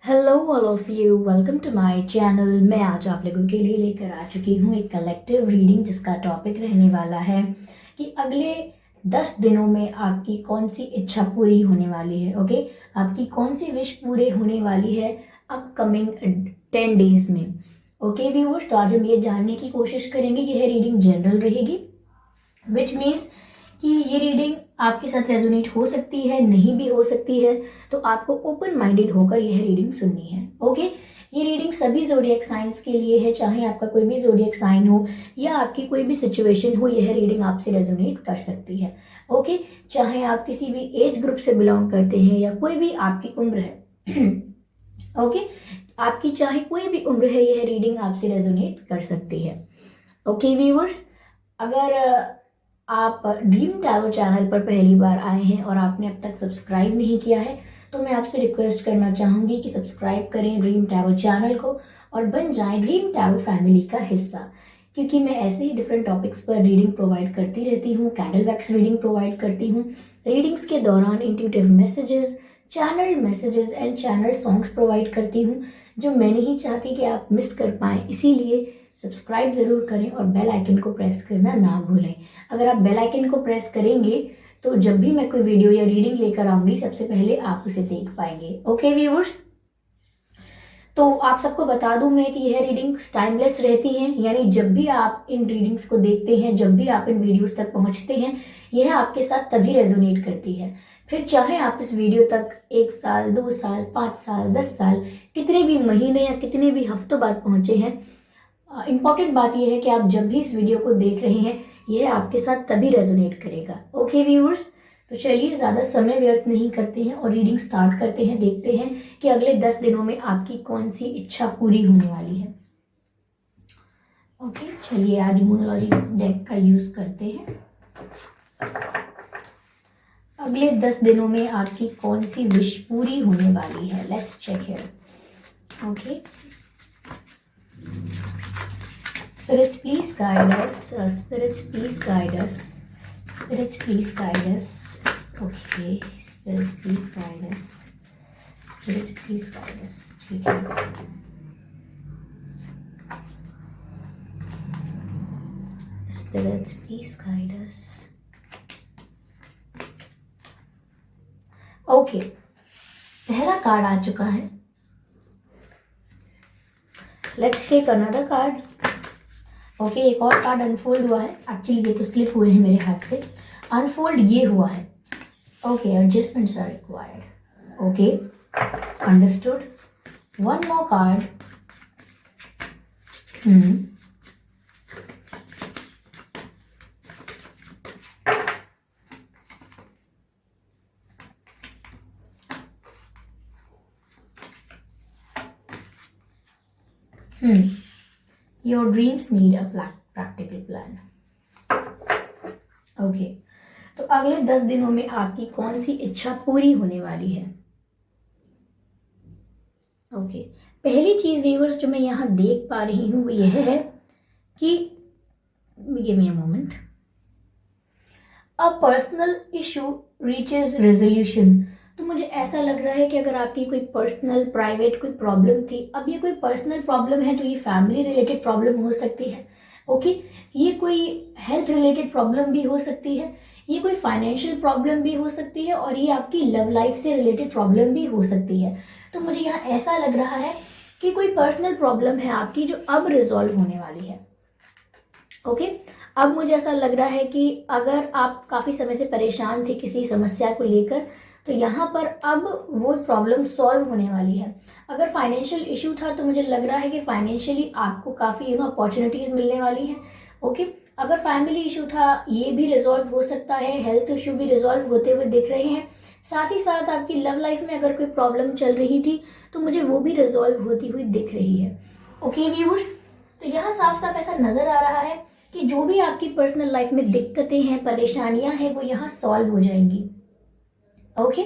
Hello all of you, welcome to my channel. मैं आज आप लोगों के लिए लेकर आ चुकी हूँ एक कलेक्टिव रीडिंग जिसका टॉपिक रहने वाला है कि अगले 10 दिनों में आपकी कौन सी इच्छा पूरी होने वाली है। ओके, आपकी कौन सी विश पूरी होने वाली है अपकमिंग 10 डेज में। ओके व्यूअर्स, तो आज हम ये जानने की कोशिश करेंगे कि यह रीडिंग जनरल रहेगी, विच मीन्स कि ये रीडिंग आपके साथ रेजोनेट हो सकती है, नहीं भी हो सकती है, तो आपको ओपन माइंडेड होकर यह रीडिंग सुननी है। ओके, ये रीडिंग सभी जोडियक साइंस के लिए है, चाहे आपका कोई भी जोडियक साइन हो या आपकी कोई भी सिचुएशन हो, यह रीडिंग आपसे रेजोनेट कर सकती है। ओके, चाहे आप किसी भी एज ग्रुप से बिलोंग करते हैं या कोई भी आपकी उम्र है ओके, आपकी चाहे कोई भी उम्र है, यह रीडिंग आपसे रेजोनेट कर सकती है। ओके व्यूअर्स, अगर आप ड्रीम टैरो चैनल पर पहली बार आए हैं और आपने अब तक सब्सक्राइब नहीं किया है, तो मैं आपसे रिक्वेस्ट करना चाहूंगी कि सब्सक्राइब करें ड्रीम टैरो चैनल को और बन जाएं ड्रीम टैरो फैमिली का हिस्सा, क्योंकि मैं ऐसे ही डिफरेंट टॉपिक्स पर रीडिंग प्रोवाइड करती रहती हूँ। कैंडल वैक्स रीडिंग प्रोवाइड करती हूँ, रीडिंग्स के दौरान intuitive messages, channel messages and channel songs provide करती हूँ, जो मैं नहीं चाहती कि आप मिस कर पाएँ। इसीलिए सब्सक्राइब ज़रूर करें और बेल आइकन को प्रेस करना ना भूलें। अगर आप बेल आइकन को प्रेस करेंगे तो जब भी मैं कोई वीडियो या रीडिंग लेकर आऊंगी, सबसे पहले आप उसे देख पाएंगे। ओके व्यूअर्स, तो आप सबको बता दूं मैं कि यह रीडिंग्स टाइमलेस रहती हैं, यानी जब भी आप इन रीडिंग्स को देखते हैं, जब भी आप इन वीडियोस तक पहुंचते हैं, यह आपके साथ तभी रेजोनेट करती है। फिर चाहे आप इस वीडियो तक 1 साल, 2 साल, 5 साल, 10 साल, कितने भी महीने या कितने भी हफ्तों बाद पहुंचे हैं, इंपॉर्टेंट बात यह है कि आप जब भी इस वीडियो को देख रहे हैं, यह आपके साथ तभी रेजोनेट करेगा। ओके व्यूअर्स, तो चलिए ज़्यादा समय व्यर्थ नहीं करते हैं और रीडिंग स्टार्ट करते हैं। देखते हैं कि अगले 10 दिनों में आपकी कौन सी इच्छा पूरी होने वाली है। ओके, चलिए आज मूनोलॉजी डेक का यूज करते हैं। अगले 10 दिनों में आपकी कौन सी विश पूरी होने वाली है। Let's check here. Okay, spirits please guide us, spirits please guide us, spirits please guide us. Okay, spirits please guide us, spirits please guide us. ठीक है, spirits please guide us. Okay, पहला card आ चुका है। Let's take another card. Okay, एक और card unfold हुआ है। एक्चुअली ये तो स्लिप हुए हैं मेरे हाथ से, अनफोल्ड ये हुआ है। Okay, adjustments are required. Okay, understood. One more card. Your dreams need a practical plan. Okay, तो अगले 10 दिनों में आपकी कौन सी इच्छा पूरी होने वाली है। ओके, पहली चीज व्यूअर्स जो मैं यहाँ देख पा रही हूँ वो यह है कि give me a moment, a personal issue reaches resolution. तो मुझे ऐसा लग रहा है कि अगर आपकी कोई पर्सनल प्राइवेट कोई प्रॉब्लम थी, अब ये कोई पर्सनल प्रॉब्लम है तो ये फैमिली रिलेटेड प्रॉब्लम हो सकती है। ओके, ये कोई हेल्थ रिलेटेड प्रॉब्लम भी हो सकती है, ये कोई फाइनेंशियल प्रॉब्लम भी हो सकती है और ये आपकी लव लाइफ से रिलेटेड प्रॉब्लम भी हो सकती है। तो मुझे यहाँ ऐसा लग रहा है कि कोई पर्सनल प्रॉब्लम है आपकी जो अब रिजॉल्व होने वाली है। ओके, अब मुझे ऐसा लग रहा है कि अगर आप काफ़ी समय से परेशान थे किसी समस्या को लेकर, तो यहाँ पर अब वो प्रॉब्लम सॉल्व होने वाली है। अगर फाइनेंशियल इशू था तो मुझे लग रहा है कि फाइनेंशियली आपको काफ़ी अपॉर्चुनिटीज़ मिलने वाली हैं। ओके, अगर फैमिली इशू था ये भी रिजॉल्व हो सकता है, हेल्थ इशू भी रिजॉल्व होते हुए दिख रहे हैं। साथ ही साथ आपकी लव लाइफ में अगर कोई प्रॉब्लम चल रही थी तो मुझे वो भी रिजॉल्व होती हुई दिख रही है। ओके व्यूअर्स, तो यहाँ साफ साफ ऐसा नजर आ रहा है कि जो भी आपकी पर्सनल लाइफ में दिक्कतें हैं, परेशानियां हैं, वो यहाँ सॉल्व हो जाएंगी। ओके,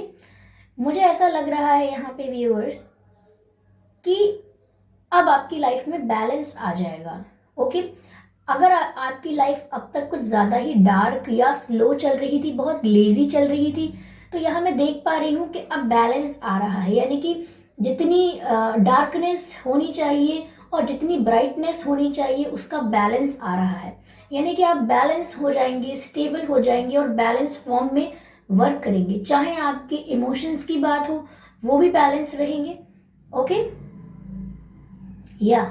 मुझे ऐसा लग रहा है यहाँ पे व्यूअर्स कि अब आपकी लाइफ में बैलेंस आ जाएगा। ओके, अगर आपकी लाइफ अब तक कुछ ज्यादा ही डार्क या स्लो चल रही थी, बहुत लेजी चल रही थी, तो यहाँ मैं देख पा रही हूँ कि अब बैलेंस आ रहा है, यानी कि जितनी डार्कनेस होनी चाहिए और जितनी ब्राइटनेस होनी चाहिए उसका बैलेंस आ रहा है। यानी कि आप बैलेंस हो जाएंगे, स्टेबल हो जाएंगे और बैलेंस फॉर्म में वर्क करेंगे। चाहे आपके इमोशंस की बात हो वो भी बैलेंस रहेंगे। ओके, या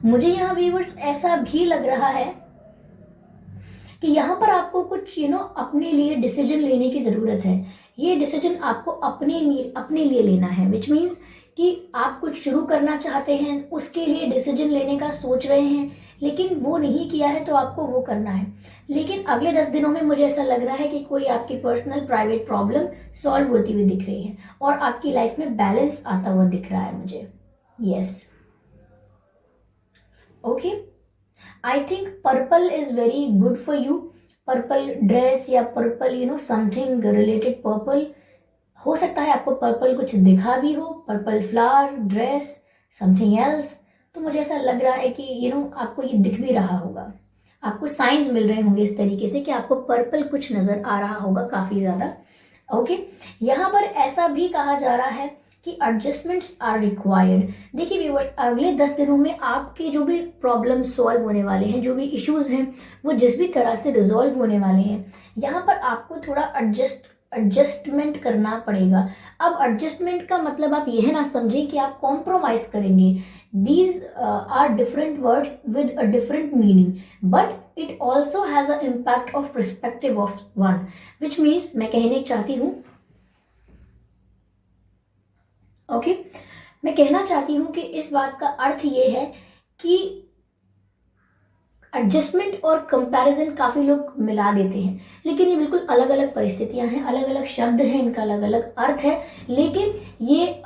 मुझे यहाँ व्यूअर्स ऐसा भी लग रहा है कि यहाँ पर आपको कुछ अपने लिए डिसीजन लेने की जरूरत है। ये डिसीजन आपको अपने लिए लेना है, विच मीन्स कि आप कुछ शुरू करना चाहते हैं, उसके लिए डिसीजन लेने का सोच रहे हैं, लेकिन वो नहीं किया है तो आपको वो करना है। लेकिन अगले 10 दिनों में मुझे ऐसा लग रहा है कि कोई आपकी पर्सनल प्राइवेट प्रॉब्लम सॉल्व होती हुई दिख रही है और आपकी लाइफ में बैलेंस आता हुआ दिख रहा है मुझे। Yes, okay, I think purple is very good for you. Purple dress या पर्पल समथिंग रिलेटेड पर्पल, हो सकता है आपको पर्पल कुछ दिखा भी हो, purple flower, dress, something else. तो मुझे ऐसा लग रहा है कि आपको ये दिख भी रहा होगा, आपको साइंस मिल रहे होंगे इस तरीके से कि आपको पर्पल कुछ नजर आ रहा होगा काफी ज्यादा। ओके, यहाँ पर ऐसा भी कहा जा रहा है कि एडजस्टमेंट्स आर रिक्वायर्ड। देखिए व्यूअर्स, अगले 10 दिनों में आपके जो भी प्रॉब्लम सॉल्व होने वाले हैं, जो भी इश्यूज हैं, वो जिस भी तरह से रिजॉल्व होने वाले हैं, यहाँ पर आपको थोड़ा एडजस्टमेंट करना पड़ेगा। अब एडजस्टमेंट का मतलब आप यह ना समझें कि आप कॉम्प्रोमाइज करेंगे। These are different words with a different meaning, but it also has a impact of perspective of one, which means मैं कहने चाहती हूँ मैं कहना चाहती हूं कि इस बात का अर्थ ये है कि एडजस्टमेंट और कंपैरिजन काफी लोग मिला देते हैं, लेकिन ये बिल्कुल अलग अलग परिस्थितियां हैं, अलग अलग शब्द हैं, इनका अलग अलग अर्थ है। लेकिन ये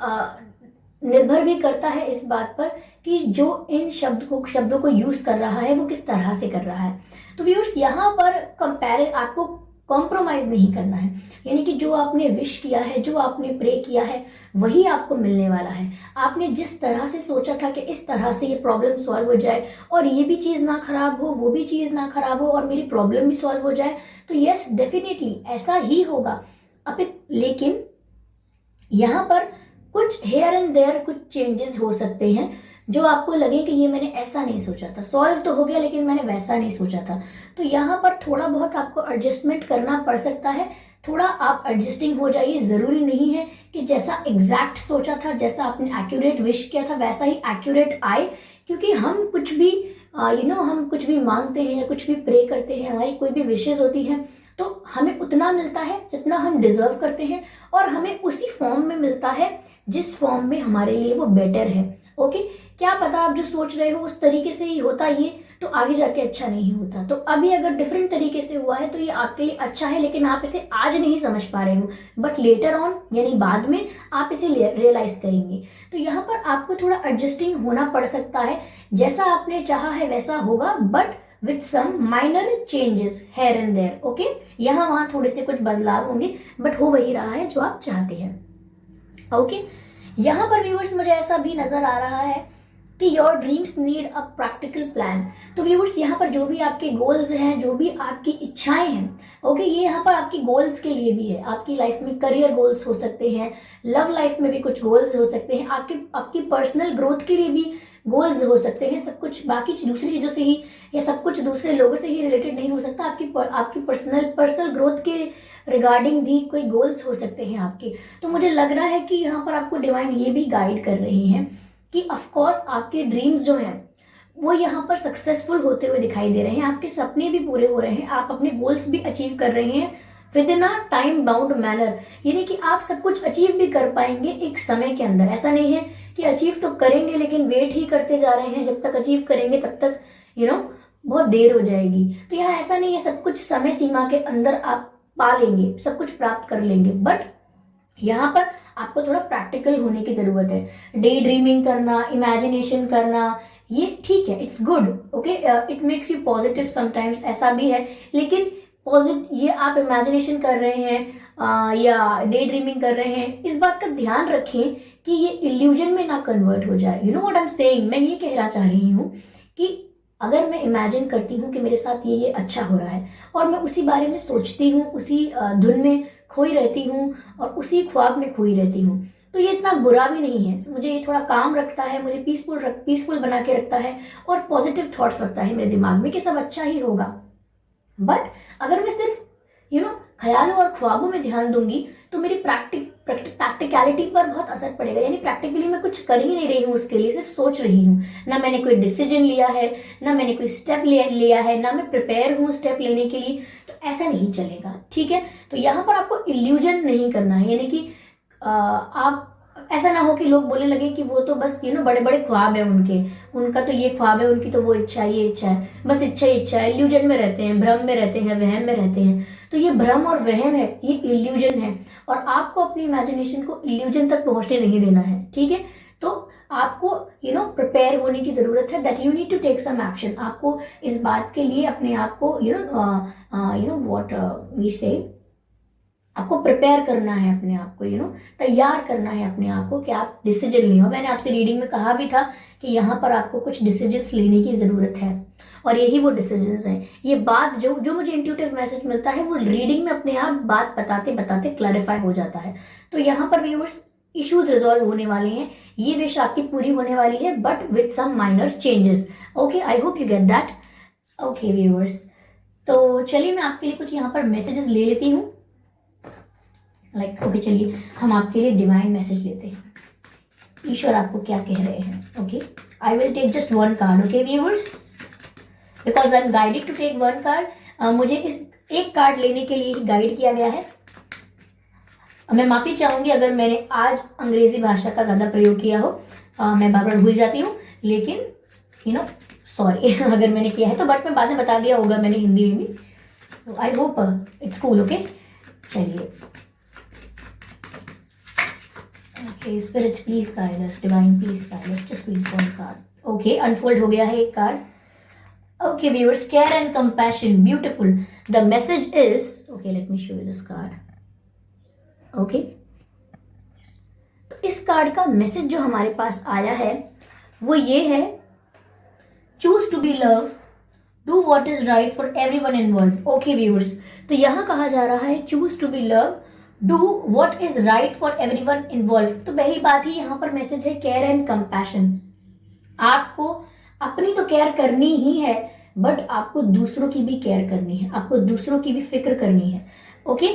निर्भर भी करता है इस बात पर कि जो इन शब्दों को यूज कर रहा है वो किस तरह से कर रहा है। तो व्यूअर्स, यहाँ पर आपको कॉम्प्रोमाइज नहीं करना है, यानी कि जो आपने विश किया है, जो आपने प्रे किया है, वही आपको मिलने वाला है। आपने जिस तरह से सोचा था कि इस तरह से ये प्रॉब्लम सॉल्व हो जाए और ये भी चीज ना खराब हो, वो भी चीज ना खराब हो और मेरी प्रॉब्लम भी सॉल्व हो जाए, तो यस डेफिनेटली ऐसा ही होगा। लेकिन यहाँ पर कुछ हेयर एंड देयर कुछ चेंजेस हो सकते हैं जो आपको लगे कि ये मैंने ऐसा नहीं सोचा था, सॉल्व तो हो गया लेकिन मैंने वैसा नहीं सोचा था। तो यहाँ पर थोड़ा बहुत आपको एडजस्टमेंट करना पड़ सकता है। थोड़ा आप एडजस्टिंग हो जाइए, जरूरी नहीं है कि जैसा एग्जैक्ट सोचा था, जैसा आपने एक्यूरेट विश किया था वैसा ही एक्यूरेट आए, क्योंकि हम कुछ भी हम कुछ भी मांगते हैं या कुछ भी प्रे करते हैं, हमारी कोई भी विशेष होती है तो हमें उतना मिलता है जितना हम डिजर्व करते हैं और हमें उसी फॉर्म में मिलता है जिस फॉर्म में हमारे लिए वो बेटर है। ओके, क्या पता आप जो सोच रहे हो उस तरीके से ही होता ये तो आगे जाके अच्छा नहीं होता। तो अभी अगर डिफरेंट तरीके से हुआ है तो ये आपके लिए अच्छा है, लेकिन आप इसे आज नहीं समझ पा रहे हो, बट लेटर ऑन यानी बाद में आप इसे रियलाइज करेंगे। तो यहाँ पर आपको थोड़ा एडजस्टिंग होना पड़ सकता है, जैसा आपने चाहा है वैसा होगा, but with some minor changes here and there. Okay, यहाँ वहां थोड़े से कुछ बदलाव होंगे, बट हो वही रहा है जो आप चाहते हैं। ओके, यहाँ पर व्यूअर्स मुझे ऐसा भी नजर आ रहा है कि your dreams need a practical plan. तो व्यूअर्स, यहाँ पर जो भी आपके गोल्स हैं, जो भी आपकी इच्छाएं हैं, ओके, ये यहाँ पर आपकी गोल्स के लिए भी है। आपकी लाइफ में करियर गोल्स हो सकते हैं, लव लाइफ में भी कुछ गोल्स हो सकते हैं, आपकी पर्सनल ग्रोथ के लिए भी गोल्स हो सकते हैं। सब कुछ बाकी दूसरी चीजों से ही या सब कुछ दूसरे लोगों से ही रिलेटेड नहीं हो सकता। आपकी पर्सनल ग्रोथ के रिगार्डिंग भी कोई गोल्स हो सकते हैं आपके। तो मुझे लग रहा है कि यहाँ पर आपको डिवाइन ये भी गाइड कर रही हैं कि ऑफकोर्स आपके ड्रीम्स जो हैं वो यहाँ पर सक्सेसफुल होते हुए दिखाई दे रहे हैं, आपके सपने भी पूरे हो रहे हैं, आप अपने गोल्स भी अचीव कर रहे हैं with in a time bound manner. यानी कि आप सब कुछ अचीव भी कर पाएंगे एक समय के अंदर। ऐसा नहीं है कि अचीव तो करेंगे लेकिन वेट ही करते जा रहे हैं, जब तक अचीव करेंगे तब तक बहुत देर हो जाएगी। तो यहाँ ऐसा नहीं है, सब कुछ समय सीमा के अंदर आप पा लेंगे, सब कुछ प्राप्त कर लेंगे, बट यहाँ पर आपको थोड़ा प्रैक्टिकल होने की जरूरत है। डे ड्रीमिंग करना, इमेजिनेशन करना, ये ठीक है, it's good, okay, it makes you positive sometimes, ऐसा भी है। लेकिन ये आप इमेजिनेशन कर रहे हैं या डे ड्रीमिंग कर रहे हैं, इस बात का ध्यान रखें कि ये इल्यूजन में ना कन्वर्ट हो जाए। You know what I am saying, मैं ये कहना चाह रही हूँ कि अगर मैं इमेजिन करती हूँ कि मेरे साथ ये अच्छा हो रहा है और मैं उसी बारे में सोचती हूँ, उसी धुन में खोई रहती हूँ और उसी ख्वाब में खोई रहती हूँ। तो ये इतना बुरा भी नहीं है, मुझे ये थोड़ा काम रखता है, मुझे पीसफुल बना के रखता है और पॉजिटिव थॉट्स रखता है मेरे दिमाग में कि सब अच्छा ही होगा। बट अगर मैं सिर्फ ख्यालों और ख्वाबों में ध्यान दूंगी तो मेरी प्रैक्टिकलिटी पर बहुत असर पड़ेगा। यानी प्रैक्टिकली मैं कुछ कर ही नहीं रही हूँ उसके लिए, सिर्फ सोच रही हूँ। ना मैंने कोई डिसीजन लिया है, ना मैंने कोई स्टेप लिया है, ना मैं प्रिपेयर हूँ स्टेप लेने के लिए। तो ऐसा नहीं चलेगा, ठीक है। तो यहाँ पर आपको इल्यूजन नहीं करना है, यानी कि आप ऐसा ना हो कि लोग बोलने लगे कि वो तो बस बड़े बड़े ख्वाब है उनका तो ये ख्वाब है, उनकी तो वो इच्छा है, ये इच्छा है, बस इच्छा ही इच्छा है। इल्यूजन में रहते हैं, भ्रम में रहते हैं, वहम में रहते हैं। तो ये भ्रम और वहम है, ये इल्यूजन है और आपको अपनी इमेजिनेशन को इल्यूजन तक पहुंचने नहीं देना है, ठीक है। तो आपको प्रिपेयर होने की जरूरत है, that you need to take some action. आपको इस बात के लिए अपने आप को व्हाट वी से आपको प्रिपेयर करना है, अपने आप को तैयार करना है अपने आप को कि आप डिसीजन लें। मैंने आपसे रीडिंग में कहा भी था कि यहाँ पर आपको कुछ डिसीजंस लेने की जरूरत है और यही वो डिसीजंस हैं। ये बात जो मुझे इंट्यूटिव मैसेज मिलता है वो रीडिंग में अपने आप बात बताते बताते क्लैरिफाई हो जाता है। तो यहाँ पर व्यूअर्स इश्यूज रिजॉल्व होने वाले हैं, ये विश आपकी पूरी होने वाली है, but with some minor changes. Okay, I hope you get that. Okay viewers, तो चलिए मैं आपके लिए कुछ यहाँ पर मैसेजेस ले लेती हूँ। ओके, चलिए हम आपके लिए डिवाइन मैसेज लेते हैं। ईश्वर आपको क्या कह रहे हैं? Okay, I will take just one card. Okay viewers, because I am guided to take one card. मुझे इस एक कार्ड लेने के लिए ही गाइड किया गया है। मैं माफी चाहूंगी अगर मैंने आज अंग्रेजी भाषा का ज्यादा प्रयोग किया हो, मैं बार बार भूल जाती हूँ, लेकिन सॉरी अगर मैंने किया है तो, बट मैं बाद में बता दिया होगा मैंने हिंदी में भी। तो I hope it's cool. Okay, चलिए। Okay, spirits please guide us, divine please guide us. Just read one card. Okay, unfold हो गया है एक card. Okay viewers, care and compassion, beautiful. The message is, okay, let me show you this card. Okay, तो इस card का message जो हमारे पास आया है वो ये है, choose to be love, do what is right for everyone involved. Okay viewers, तो यहाँ कहा जा रहा है choose to be love, do what is right for everyone involve. तो पहली बात ही यहाँ पर मैसेज है केयर एंड कंपैशन। आपको अपनी तो केयर करनी ही है, बट आपको दूसरों की भी केयर करनी है, आपको दूसरों की भी फिक्र करनी है। ओके,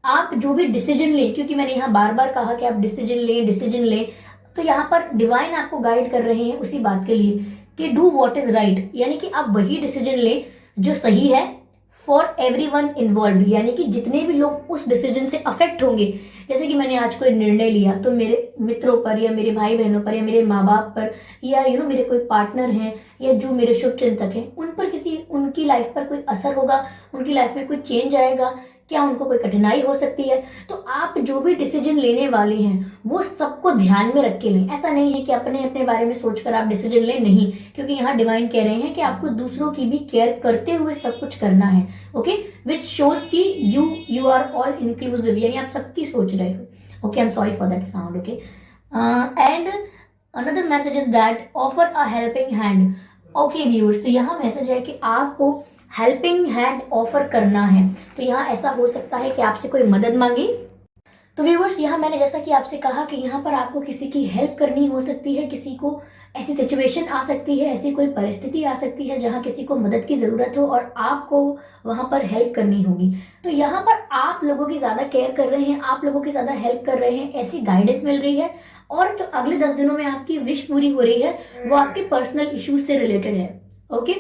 आप जो भी डिसीजन लें, क्योंकि मैंने यहाँ बार बार कहा कि आप डिसीजन लें, तो यहाँ पर डिवाइन आपको गाइड कर रहे हैं उसी बात के लिए कि डू वॉट इज राइट, यानी कि आप वही डिसीजन लें जो सही है फॉर एवरीवन इन्वॉल्व, यानी कि जितने भी लोग उस डिसीजन से अफेक्ट होंगे। जैसे कि मैंने आज कोई निर्णय लिया तो मेरे मित्रों पर या मेरे भाई बहनों पर या मेरे माँ बाप पर या मेरे कोई पार्टनर हैं या जो मेरे शुभ चिंतक हैं, उन पर उनकी लाइफ पर कोई असर होगा, उनकी लाइफ में कोई चेंज आएगा, क्या उनको कोई कठिनाई हो सकती है। तो आप जो भी डिसीजन लेने वाले हैं वो सबको ध्यान में रख के लें। ऐसा नहीं है कि अपने अपने बारे में सोचकर आप डिसीजन लें, नहीं, क्योंकि यहाँ डिवाइन कह रहे हैं कि आपको दूसरों की भी केयर करते हुए सब कुछ करना है। ओके, विच शोज की यू आर ऑल इंक्लूसिव, यानी आप सबकी सोच रहे हो। Okay, I am sorry for that sound. Okay, and another message is that offer a helping hand. Okay viewers, तो यहाँ मैसेज है कि आपको हेल्पिंग हैंड ऑफर करना है। तो यहाँ ऐसा हो सकता है कि आपसे कोई मदद मांगी। तो व्यूअर्स, यहाँ मैंने जैसा कि आपसे कहा कि यहाँ पर आपको किसी की हेल्प करनी हो सकती है, किसी को ऐसी सिचुएशन आ सकती है, ऐसी कोई परिस्थिति आ सकती है जहाँ किसी को मदद की जरूरत हो और आपको वहां पर हेल्प करनी होगी। तो यहाँ पर आप लोगों की ज्यादा केयर कर रहे हैं, आप लोगों की ज्यादा हेल्प कर रहे हैं, ऐसी गाइडेंस मिल रही है। और जो अगले 10 दिनों में आपकी विश पूरी हो रही है वो आपके पर्सनल इश्यूज से रिलेटेड है। ओके,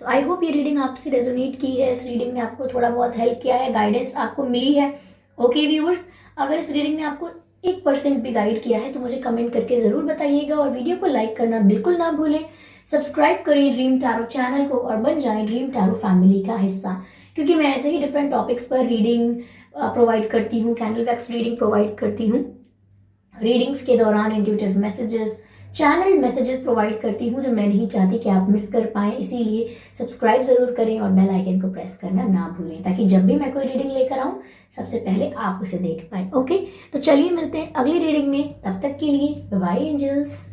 तो आई होप ये रीडिंग आपसे रेजोनेट की है, इस रीडिंग ने आपको थोड़ा बहुत हेल्प किया है, गाइडेंस आपको मिली है। ओके व्यूअर्स, अगर इस रीडिंग ने आपको 1% भी गाइड किया है तो मुझे कमेंट करके जरूर बताइएगा और वीडियो को लाइक करना बिल्कुल ना भूलें। सब्सक्राइब करें ड्रीम टैरो चैनल को और बन जाएं ड्रीम टैरो फैमिली का हिस्सा, क्योंकि मैं ऐसे ही डिफरेंट टॉपिक्स पर रीडिंग प्रोवाइड करती हूँ, कैंडल वैक्स रीडिंग प्रोवाइड करती हूँ, रीडिंग्स के दौरान intuitive messages, channel messages provide करती हूँ जो मैं नहीं चाहती कि आप मिस कर पाएं। इसीलिए सब्सक्राइब जरूर करें और बेल आइकन को प्रेस करना ना भूलें, ताकि जब भी मैं कोई रीडिंग लेकर आऊं सबसे पहले आप उसे देख पाएं। ओके, तो चलिए मिलते हैं अगली रीडिंग में, तब तक के लिए बाय बाय एंजल्स।